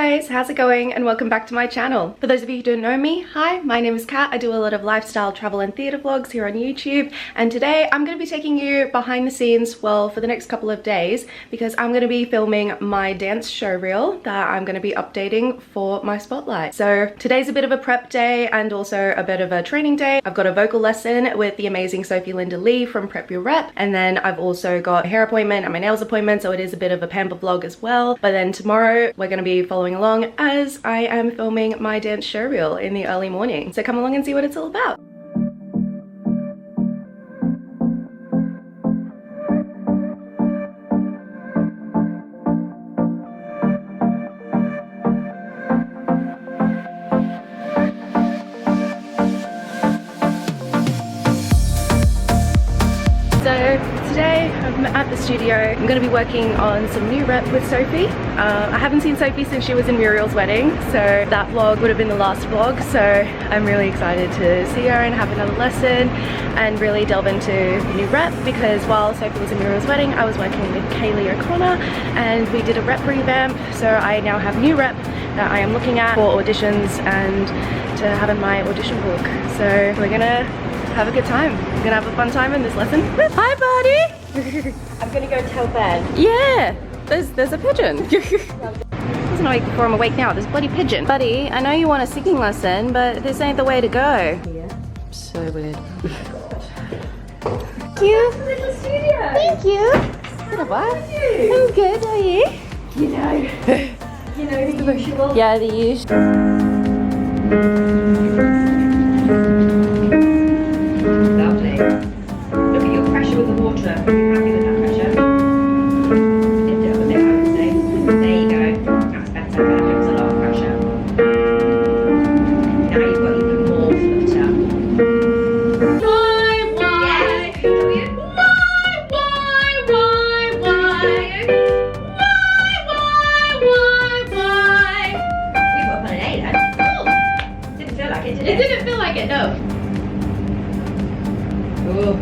guys, how's it going? And welcome back to my channel. For those of you who don't know me, hi, my name is Kat. I do a lot of lifestyle, travel and theatre vlogs here on YouTube, and today I'm going to be taking you behind the scenes, well, for the next couple of days, because I'm going to be filming my dance show reel that I'm going to be updating for my spotlight. So today's a bit of a prep day and also a bit of a training day. I've got a vocal lesson with the amazing Sophie Linda Lee from Prep Your Rep, and then I've also got a hair appointment and my nails appointment, so it is a bit of a pamper vlog as well. But then tomorrow we're going to be following along as I am filming my dance show reel in the early morning. So come along and see what it's all about. Today I'm at the studio. I'm going to be working on some new rep with Sophie. I haven't seen Sophie since she was in Muriel's wedding, so that vlog would have been the last vlog, so I'm really excited to see her and have another lesson and really delve into new rep, because while Sophie was in Muriel's wedding I was working with Kaylee O'Connor and we did a rep revamp, so I now have new rep that I am looking at for auditions and to have in my audition book. So we're gonna have a good time. We're gonna have a fun time in this lesson. Hi, buddy! I'm gonna go tell Ben. Yeah, there's a pigeon. I wasn't awake before, I'm awake now. There's a bloody pigeon. Buddy, I know you want a singing lesson, but this ain't the way to go. Yeah. So weird. Thank you. Little studio. Thank you. How are you? I'm good, how are you? You know the usual. Yeah, the usual. Lovely. Look at your pressure with the water. Are you happy with that pressure? Lift it up a bit, I would say. There you go. That's better. That was a lot of pressure. Now you've got even more flutter. Why? Yes. Why? We got up on an A then. Oh! Didn't feel like it, did it? It didn't feel like it, no. Ooh.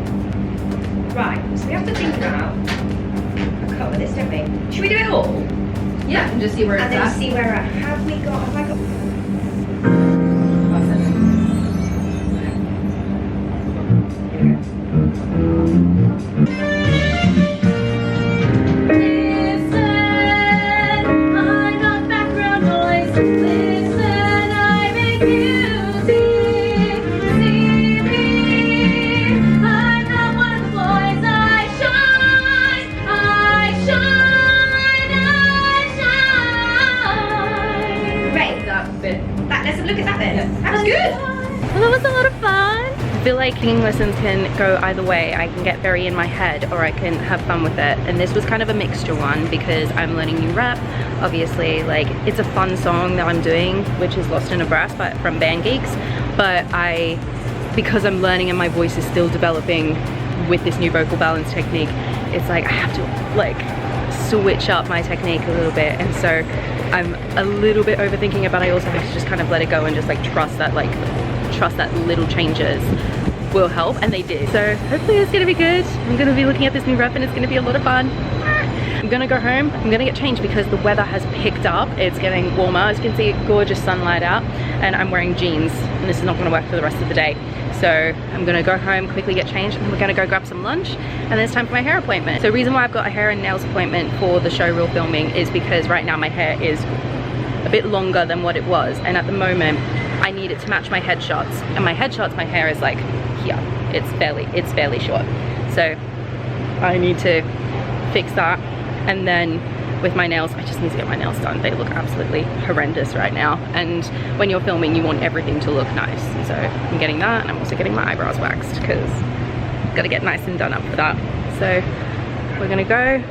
Right, so we have to think about a cut with this, don't we? Should we do it all? Yeah, and just see where it's at. And then see where we're at. Have I got... Look at that then. That was good. Well, that was a lot of fun. I feel like singing lessons can go either way. I can get very in my head or I can have fun with it. And this was kind of a mixture one because I'm learning new rap. Obviously, like, it's a fun song that I'm doing, which is Lost in a Brass from Band Geeks. But because I'm learning and my voice is still developing with this new vocal balance technique, it's like I have to like switch up my technique a little bit, and so I'm a little bit overthinking it, but I also have to just kind of let it go and just like trust that little changes will help, and they did. So hopefully it's gonna be good. I'm gonna be looking at this new rep and it's gonna be a lot of fun. I'm gonna go home, I'm gonna get changed because the weather has picked up. It's getting warmer. As you can see, gorgeous sunlight out, and I'm wearing jeans and this is not gonna work for the rest of the day. So I'm gonna go home, quickly get changed, and we're gonna go grab some lunch, and then it's time for my hair appointment. So the reason why I've got a hair and nails appointment for the show reel filming is because right now my hair is a bit longer than what it was, and at the moment I need it to match my headshots, and my headshots, my hair is like here. It's fairly short. So I need to fix that, and then with my nails, I just need to get my nails done. They look absolutely horrendous right now, and when you're filming you want everything to look nice, and so I'm getting that, and I'm also getting my eyebrows waxed because I've got to get nice and done up for that. So we're gonna go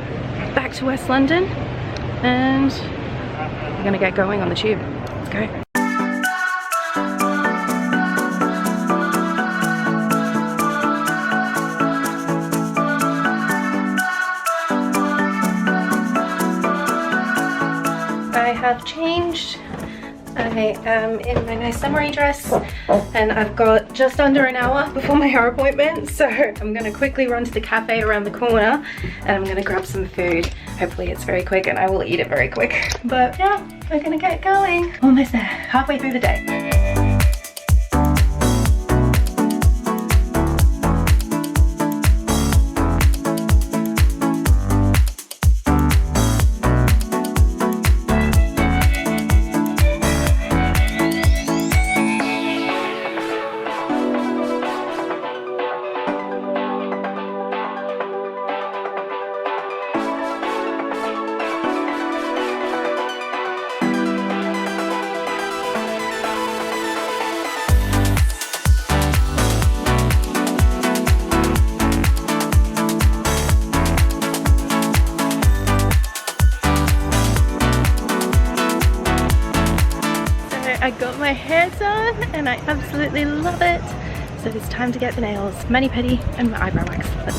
back to West London and we're gonna get going on the tube. Let's go. I have changed I am in my nice summery dress and I've got just under an hour before my hair appointment, so I'm gonna quickly run to the cafe around the corner and I'm gonna grab some food. Hopefully it's very quick and I will eat it very quick. But yeah, we're gonna get going. Almost there, halfway through the day. I got my hair done and I absolutely love it. So it's time to get the nails mani-pedi and my eyebrow wax. Let's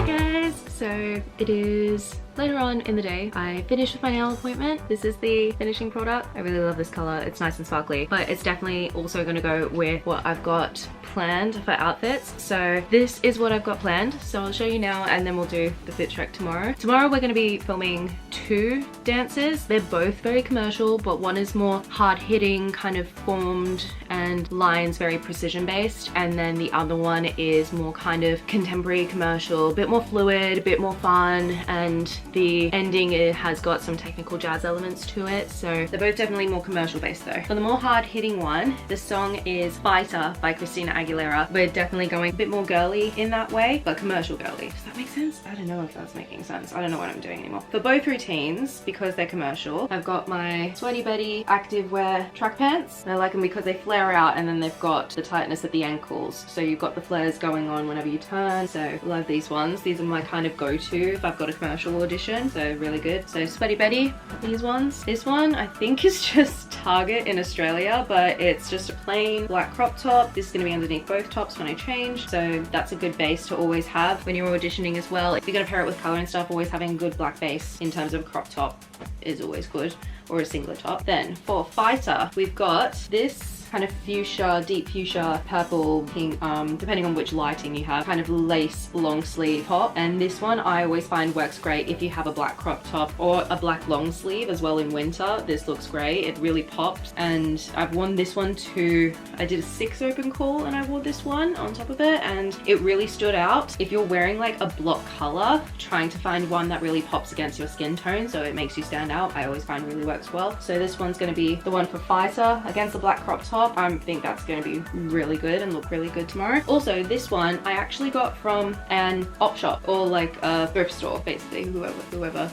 go. So it is later on in the day. I finished with my nail appointment. This is the finishing product. I really love this color. It's nice and sparkly, but it's definitely also going to go with what I've got planned for outfits. So this is what I've got planned. So I'll show you now and then we'll do the fit check tomorrow. Tomorrow we're going to be filming 2 dances. They're both very commercial, but one is more hard hitting, kind of formed and lines, very precision based. And then the other one is more kind of contemporary commercial, a bit more fluid, a bit more fun, and the ending, it has got some technical jazz elements to it. So they're both definitely more commercial based though. For the more hard hitting one, the song is Fighter by Christina Aguilera. We're definitely going a bit more girly in that way, but commercial girly. Does that make sense? I don't know if that's making sense. I don't know what I'm doing anymore. For both routines, because they're commercial, I've got my Sweaty Betty activewear track pants. And I like them because they flare out and then they've got the tightness at the ankles. So you've got the flares going on whenever you turn. So love these ones. These are my kind of go-to if I've got a commercial audition. So really good. So Sweaty Betty, these ones. This one I think is just Target in Australia, but it's just a plain black crop top. This is going to be underneath both tops when I change. So that's a good base to always have when you're auditioning as well. If you're going to pair it with color and stuff, always having a good black base in terms of crop top is always good, or a singlet top. Then for Fighter, we've got this kind of fuchsia, deep fuchsia, purple, pink, depending on which lighting you have, kind of lace long sleeve top. And this one I always find works great if you have a black crop top or a black long sleeve as well in winter. This looks great. It really pops. And I've worn this one too. I did a 6 open call and I wore this one on top of it and it really stood out. If you're wearing like a block color, trying to find one that really pops against your skin tone so it makes you stand out, I always find really works well. So this one's going to be the one for Fighter against the black crop top. I think that's going to be really good and look really good tomorrow. Also, this one I actually got from an op shop or like a thrift store, basically,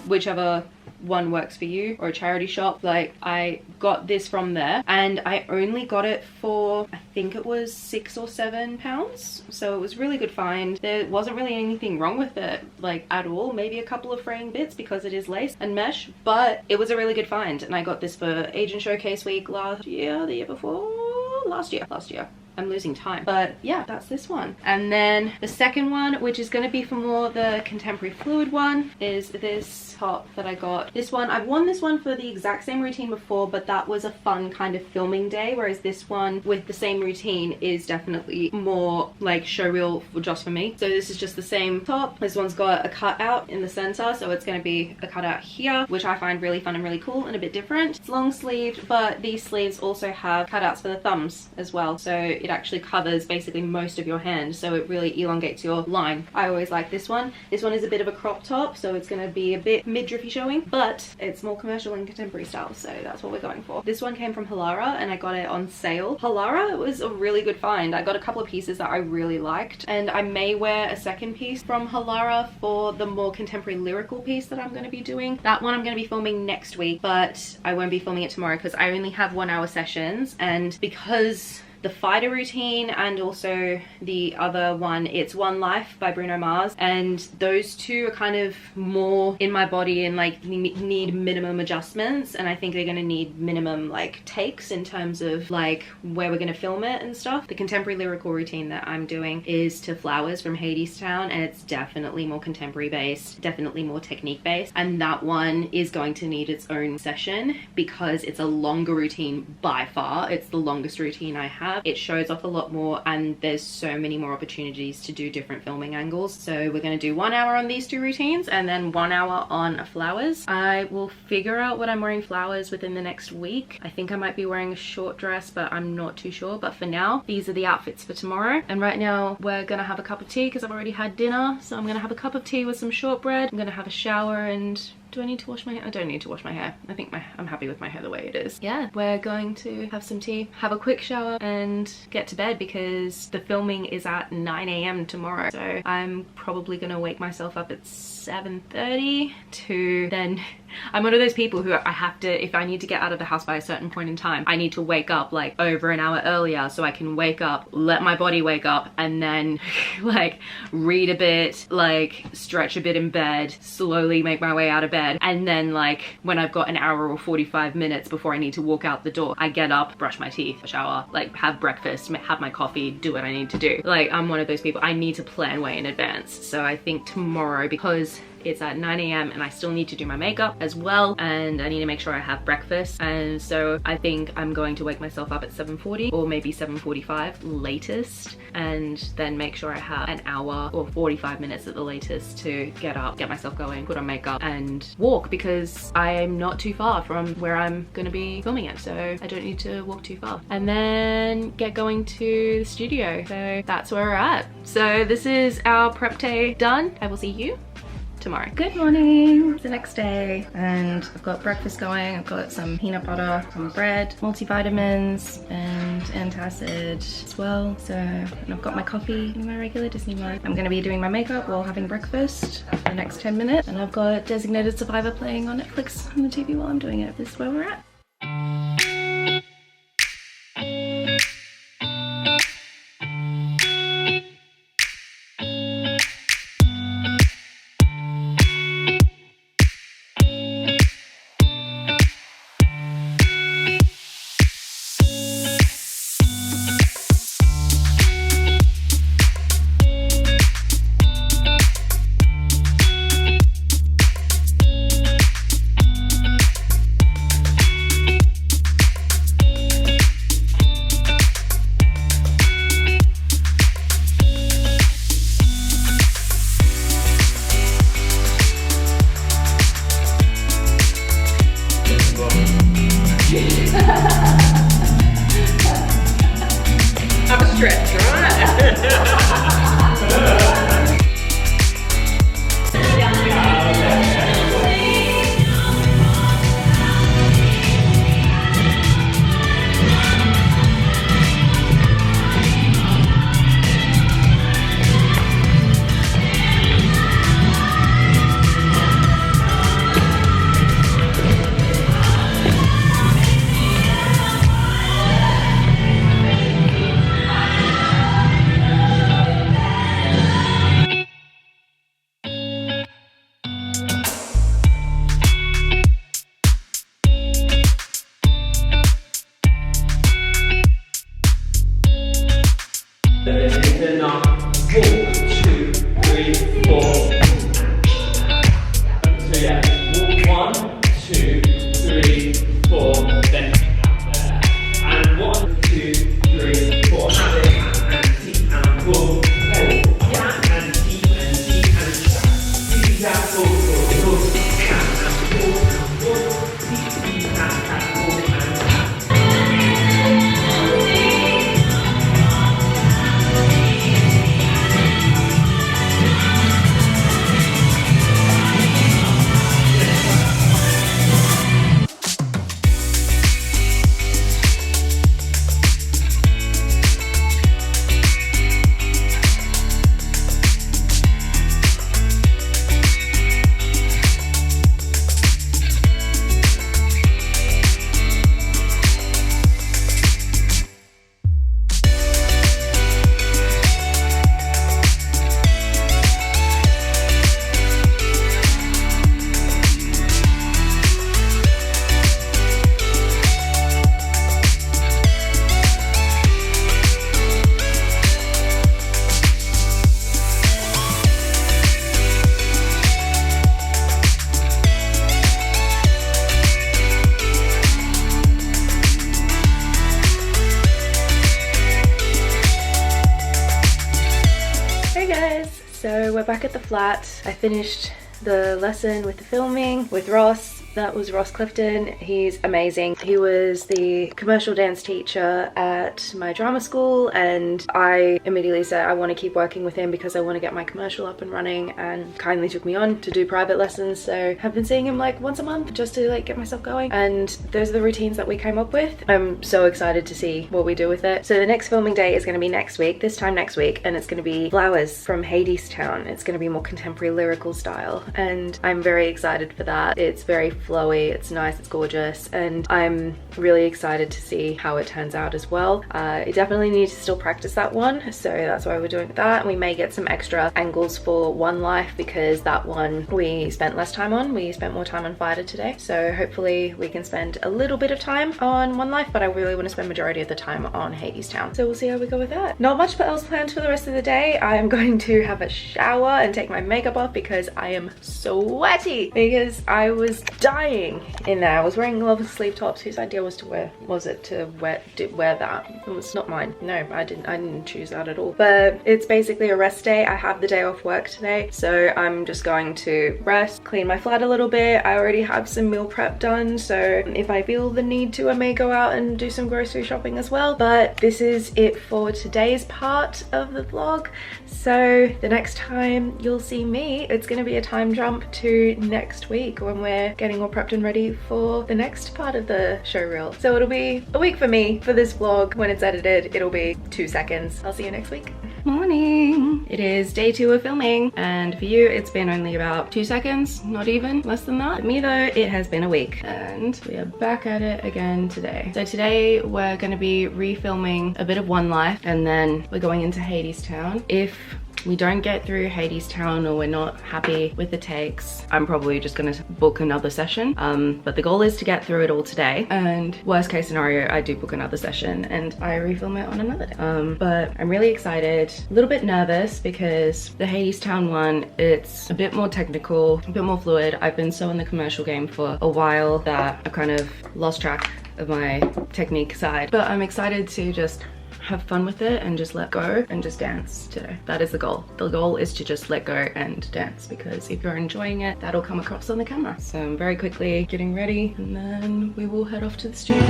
whichever one works for you, or a charity shop. Like, I got this from there and I only got it for, I think it was £6 or £7, so it was really good find. There wasn't really anything wrong with it, like, at all. Maybe a couple of fraying bits because it is lace and mesh, but it was a really good find. And I got this for Agent Showcase Week last year, the year before, last year. I'm losing time, but yeah, that's this one. And then the second one, which is going to be for more the contemporary fluid one, is this top that I got. This one, I've worn this one for the exact same routine before, but that was a fun kind of filming day, whereas this one with the same routine is definitely more like showreel just for me. So this is just the same top. This one's got a cutout in the center, so it's going to be a cutout here, which I find really fun and really cool and a bit different. It's long sleeved, but these sleeves also have cutouts for the thumbs as well, so it actually covers basically most of your hand, so it really elongates your line. I always like this one. This one is a bit of a crop top, so it's going to be a bit midriffy showing, but it's more commercial and contemporary style, so that's what we're going for. This one came from Halara and I got it on sale. Halara was a really good find. I got a couple of pieces that I really liked, and I may wear a second piece from Halara for the more contemporary lyrical piece that I'm going to be doing. That one I'm going to be filming next week, but I won't be filming it tomorrow because I only have 1 hour sessions, and because the fighter routine and also the other one, It's One Life by Bruno Mars, and those two are kind of more in my body and like need minimum adjustments, and I think they're gonna need minimum like takes in terms of like where we're gonna film it and stuff. The contemporary lyrical routine that I'm doing is to Flowers from Hadestown, and it's definitely more contemporary based, definitely more technique based, and that one is going to need its own session because it's a longer routine by far. It's the longest routine I have. It shows off a lot more and there's so many more opportunities to do different filming angles. So we're going to do 1 hour on these two routines and then 1 hour on Flowers. I will figure out what I'm wearing Flowers within the next week. I think I might be wearing a short dress, but I'm not too sure. But for now, these are the outfits for tomorrow. And right now we're gonna have a cup of tea because I've already had dinner. So I'm gonna have a cup of tea with some shortbread. I'm gonna have a shower, and do I need to wash my hair? I don't need to wash my hair. I think I'm happy with my hair the way it is. Yeah, we're going to have some tea, have a quick shower and get to bed because the filming is at 9 AM tomorrow. So I'm probably gonna wake myself up at 7:30 to then, I'm one of those people who I have to, if I need to get out of the house by a certain point in time, I need to wake up like over an hour earlier so I can wake up, let my body wake up, and then like read a bit, like stretch a bit in bed, slowly make my way out of bed, and then like when I've got an hour or 45 minutes before I need to walk out the door, I get up, brush my teeth, shower, like have breakfast, have my coffee, do what I need to do. Like I'm one of those people, I need to plan way in advance. So I think tomorrow, because it's at 9 AM and I still need to do my makeup as well, and I need to make sure I have breakfast, and so I think I'm going to wake myself up at 7:40 or maybe 7:45 latest, and then make sure I have an hour or 45 minutes at the latest to get up, get myself going, put on makeup and walk, because I'm not too far from where I'm gonna be filming it, so I don't need to walk too far, and then get going to the studio. So that's where we're at. So this is our prep day done. I will see you tomorrow. Good morning, it's the next day and I've got breakfast going. I've got some peanut butter, some bread, multivitamins and antacid as well. So, and I've got my coffee in my regular Disney mug. I'm gonna be doing my makeup while having breakfast for the next 10 minutes, and I've got Designated Survivor playing on Netflix on the TV while I'm doing it. This is where we're at. I'm stretched, we're back at the flat. I finished the lesson with the filming with Ross. That was Ross Clifton. He's amazing. He was the commercial dance teacher at my drama school, and I immediately said I want to keep working with him because I want to get my commercial up and running, and kindly took me on to do private lessons. So I've been seeing him like once a month just to like get myself going, and those are the routines that we came up with. I'm so excited to see what we do with it. So the next filming day is going to be next week, this time next week, and it's going to be Flowers from Hadestown. It's going to be more contemporary lyrical style, and I'm very excited for that. It's very flowy, it's nice, it's gorgeous, and I'm really excited to see how it turns out as well. I definitely need to still practice that one, so that's why we're doing that. And we may get some extra angles for One Life because that one we spent less time on. We spent more time on Fighter today, so hopefully we can spend a little bit of time on One Life, but I really want to spend majority of the time on Hadestown, so we'll see how we go with that. Not much else planned for the rest of the day. I am going to have a shower and take my makeup off because I am sweaty because I was dying in there. I was wearing long sleeve tops. Whose idea was to wear, was it to wear that? It was not mine. No, I didn't choose that at all. But it's basically a rest day. I have the day off work today, so I'm just going to rest, clean my flat a little bit. I already have some meal prep done, so if I feel the need to, I may go out and do some grocery shopping as well. But this is it for today's part of the vlog. So the next time you'll see me, it's going to be a time jump to next week when we're getting all prepped and ready for the next part of the show reel. So it'll be a week for me for this vlog. When it's edited, it'll be 2 seconds. I'll see you next week. Morning. It is day 2 of filming, and for you it's been only about 2 seconds, not even, less than that. For me though, it has been a week, and we are back at it again today. So today we're going to be refilming a bit of One Life, and then we're going into Hadestown. If we don't get through Hadestown or we're not happy with the takes, I'm probably just gonna book another session. But the goal is to get through it all today, and worst case scenario, I do book another session and I refilm it on another day. But I'm really excited, a little bit nervous because the Hadestown one, it's a bit more technical, a bit more fluid. I've been so in the commercial game for a while that I've kind of lost track of my technique side. But I'm excited to just have fun with it and just let go and just dance today. That is the goal. The goal is to just let go and dance, because if you're enjoying it, that'll come across on the camera. So I'm very quickly getting ready, and then we will head off to the studio.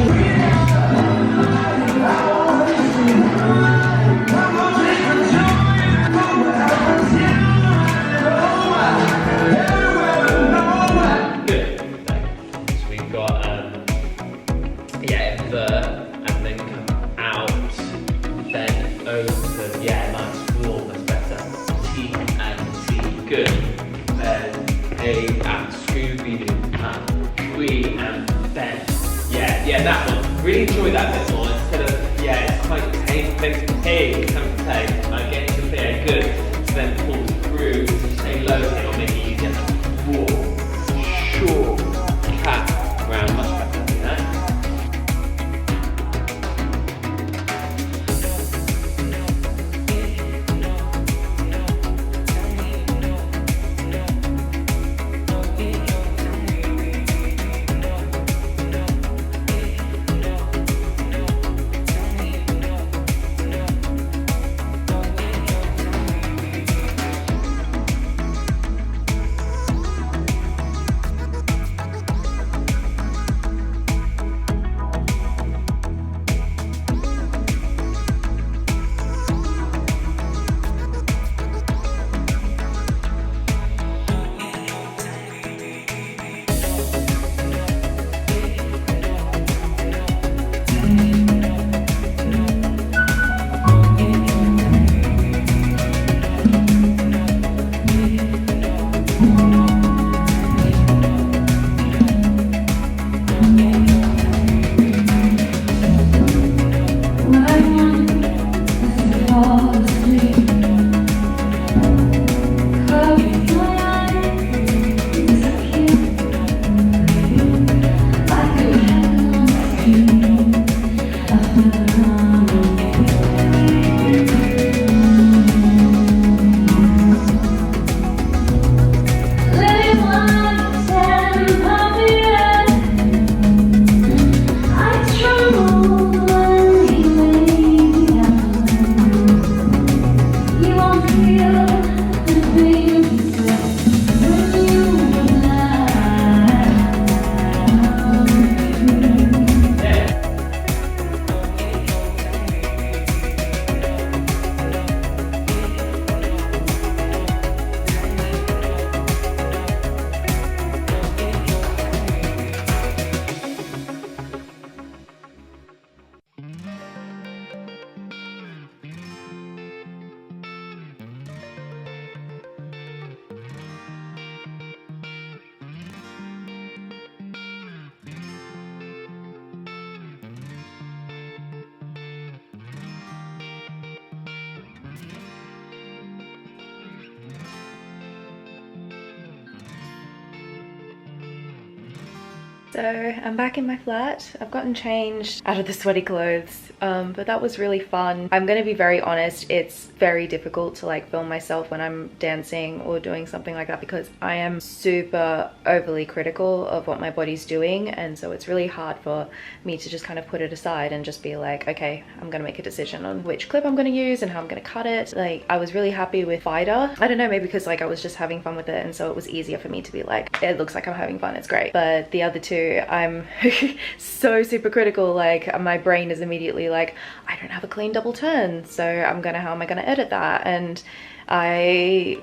Yeah, that one. Really enjoy that bit more instead of, yeah, it's quite hey, come to play. Like getting to play good, to then pull through, stay low, it'll make it easier. Walk, short, cat, round, much better, you know? So I'm back in my flat. I've gotten changed out of the sweaty clothes, but that was really fun. I'm gonna be very honest, it's very difficult to like film myself when I'm dancing or doing something like that because I am super overly critical of what my body's doing, and so it's really hard for me to just kind of put it aside and just be like, okay, I'm gonna make a decision on which clip I'm gonna use and how I'm gonna cut it. Like, I was really happy with Fighter. I don't know, maybe because like I was just having fun with it, and so it was easier for me to be like, it looks like I'm having fun, it's great. But the other two, I'm so super critical. Like, my brain is immediately like, I don't have a clean double turn, so how am I gonna edit that? And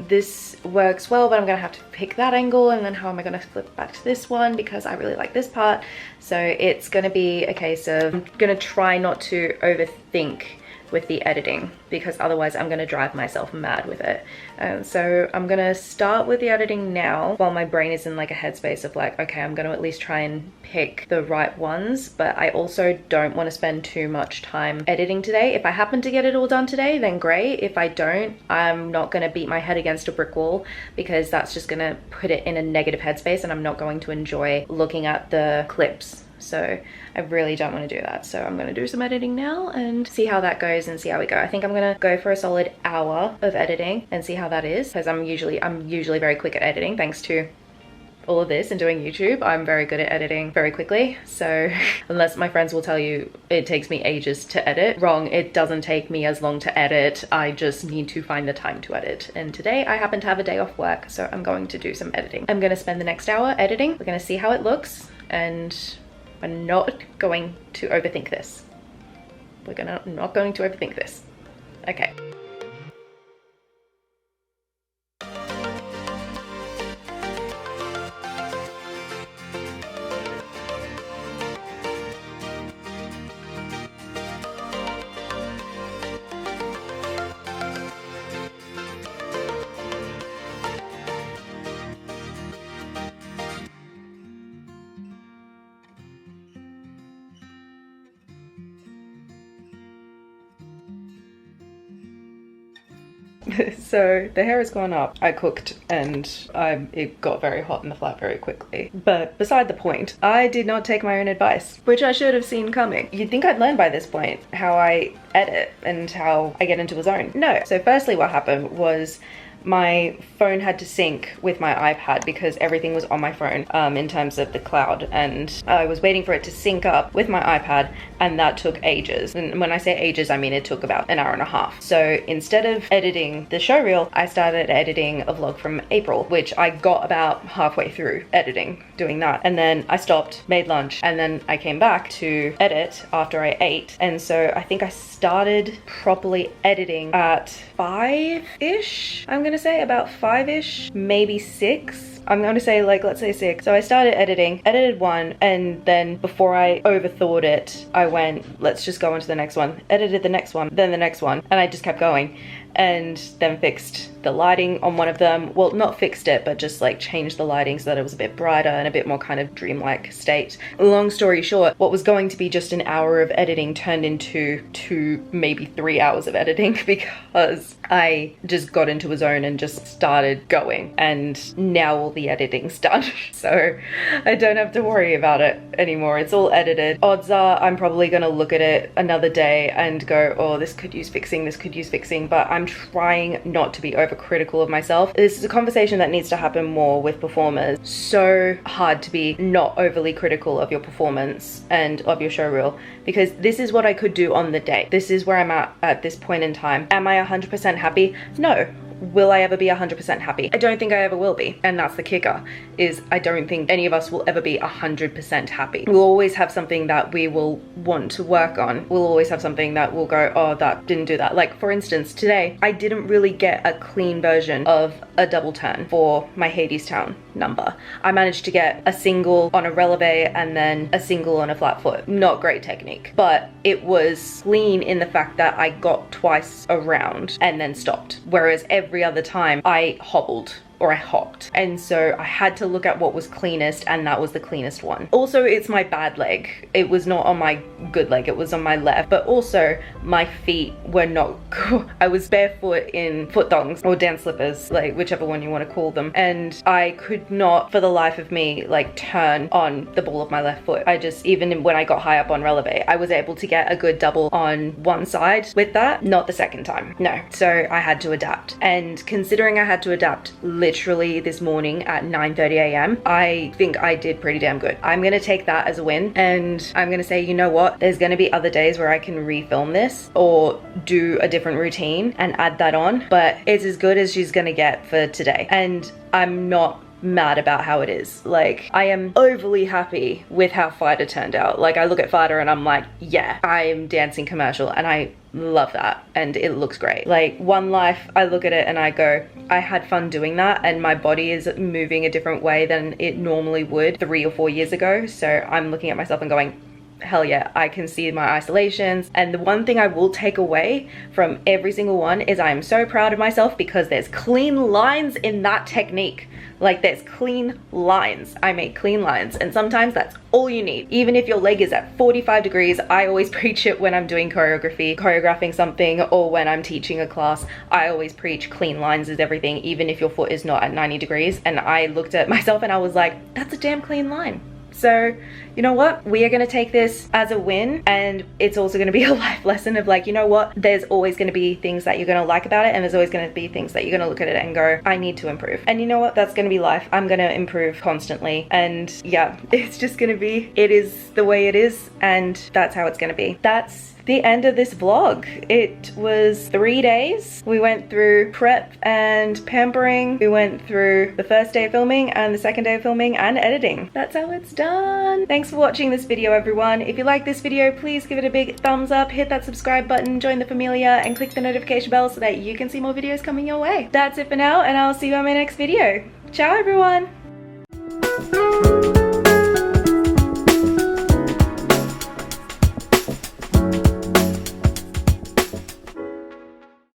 this works well, but I'm gonna have to pick that angle, and then how am I gonna flip back to this one because I really like this part. So it's gonna be a case of, I'm gonna try not to overthink with the editing because otherwise I'm gonna drive myself mad with it. So I'm gonna start with the editing now while my brain is in like a headspace of like, okay, I'm gonna at least try and pick the right ones, but I also don't want to spend too much time editing today. If I happen to get it all done today, then great. If I don't, I'm not gonna beat my head against a brick wall because that's just gonna put it in a negative headspace and I'm not going to enjoy looking at the clips. So I really don't want to do that. So I'm going to do some editing now and see how that goes and see how we go. I think I'm going to go for a solid hour of editing and see how that is, because I'm usually very quick at editing thanks to all of this and doing YouTube. I'm very good at editing very quickly. So unless my friends will tell you it takes me ages to edit, wrong, it doesn't take me as long to edit. I just need to find the time to edit. And today I happen to have a day off work, so I'm going to do some editing. I'm going to spend the next hour editing. We're going to see how it looks, and I'm not going to overthink this. Not going to overthink this. Okay. So the hair has gone up. I cooked and it got very hot in the flat very quickly. But beside the point, I did not take my own advice, which I should have seen coming. You'd think I'd learn by this point how I edit and how I get into a zone. No. So firstly, what happened was my phone had to sync with my iPad because everything was on my phone in terms of the cloud, and I was waiting for it to sync up with my iPad, and that took ages. And when I say ages, I mean it took about an hour and a half. So instead of editing the show reel, I started editing a vlog from April, which I got about halfway through editing, doing that. And then I stopped, made lunch, and then I came back to edit after I ate. And so I think I started properly editing at 5-ish, I'm gonna say about 5-ish, maybe 6. I'm gonna say, like, let's say 6. So I started editing, edited one, and then before I overthought it, I went, let's just go on to the next one. Edited the next one, then the next one, and I just kept going. And then fixed the lighting on one of them. Well, not fixed it, but just like changed the lighting so that it was a bit brighter and a bit more kind of dreamlike state. Long story short, what was going to be just an hour of editing turned into 2, maybe 3 hours of editing because I just got into a zone and just started going, and now all the editing's done. So I don't have to worry about it anymore. It's all edited. Odds are I'm probably gonna look at it another day and go, oh, this could use fixing, this could use fixing, but I'm trying not to be overcritical of myself. This is a conversation that needs to happen more with performers. So hard to be not overly critical of your performance and of your show reel, because this is what I could do on the day. This is where I'm at this point in time. Am I 100% happy? No. Will I ever be 100% happy? I don't think I ever will be. And that's the kicker, is I don't think any of us will ever be 100% happy. We'll always have something that we will want to work on. We'll always have something that will go, oh, that didn't do that. Like, for instance, today, I didn't really get a clean version of a double turn for my Hadestown number. I managed to get a single on a releve and then a single on a flat foot. Not great technique, but it was clean in the fact that I got twice around and then stopped. Whereas every other time I hobbled or I hopped. And so I had to look at what was cleanest, and that was the cleanest one. Also, it's my bad leg. It was not on my good leg, it was on my left. But also my feet were not cool. I was barefoot in foot thongs or dance slippers, like whichever one you want to call them. And I could not for the life of me like turn on the ball of my left foot. I just, even when I got high up on releve, I was able to get a good double on one side with that, not the second time. No, so I had to adapt. And considering I had to adapt literally this morning at 9:30 a.m, I think I did pretty damn good. I'm gonna take that as a win, and I'm gonna say, you know what, there's gonna be other days where I can refilm this or do a different routine and add that on, but it's as good as she's gonna get for today. And I'm not mad about how it is. Like, I am overly happy with how Fighter turned out. Like, I look at Fighter and I'm like, yeah, I'm dancing commercial, and I love that, and it looks great. Like, One Life, I look at it and I go, I had fun doing that, and my body is moving a different way than it normally would 3 or 4 years ago. So I'm looking at myself and going, hell yeah, I can see my isolations. And the one thing I will take away from every single one is I am so proud of myself because there's clean lines in that technique. Like, there's clean lines. I make clean lines, and sometimes that's all you need. Even if your leg is at 45 degrees, I always preach it when I'm doing choreographing something, or when I'm teaching a class. I always preach clean lines is everything, even if your foot is not at 90 degrees. And I looked at myself and I was like, that's a damn clean line. So, you know what? We are going to take this as a win, and it's also going to be a life lesson of like, you know what? There's always going to be things that you're going to like about it, and there's always going to be things that you're going to look at it and go, I need to improve. And you know what? That's going to be life. I'm going to improve constantly. And yeah, it's just going to be, it is the way it is, and that's how it's going to be. That's the end of this vlog. It was 3 days. We went through prep and pampering. We went through the first day of filming and the second day of filming and editing. That's how it's done. Thanks for watching this video, everyone. If you like this video, please give it a big thumbs up, hit that subscribe button, join the familia, and click the notification bell so that you can see more videos coming your way. That's it for now, and I'll see you on my next video. Ciao, everyone.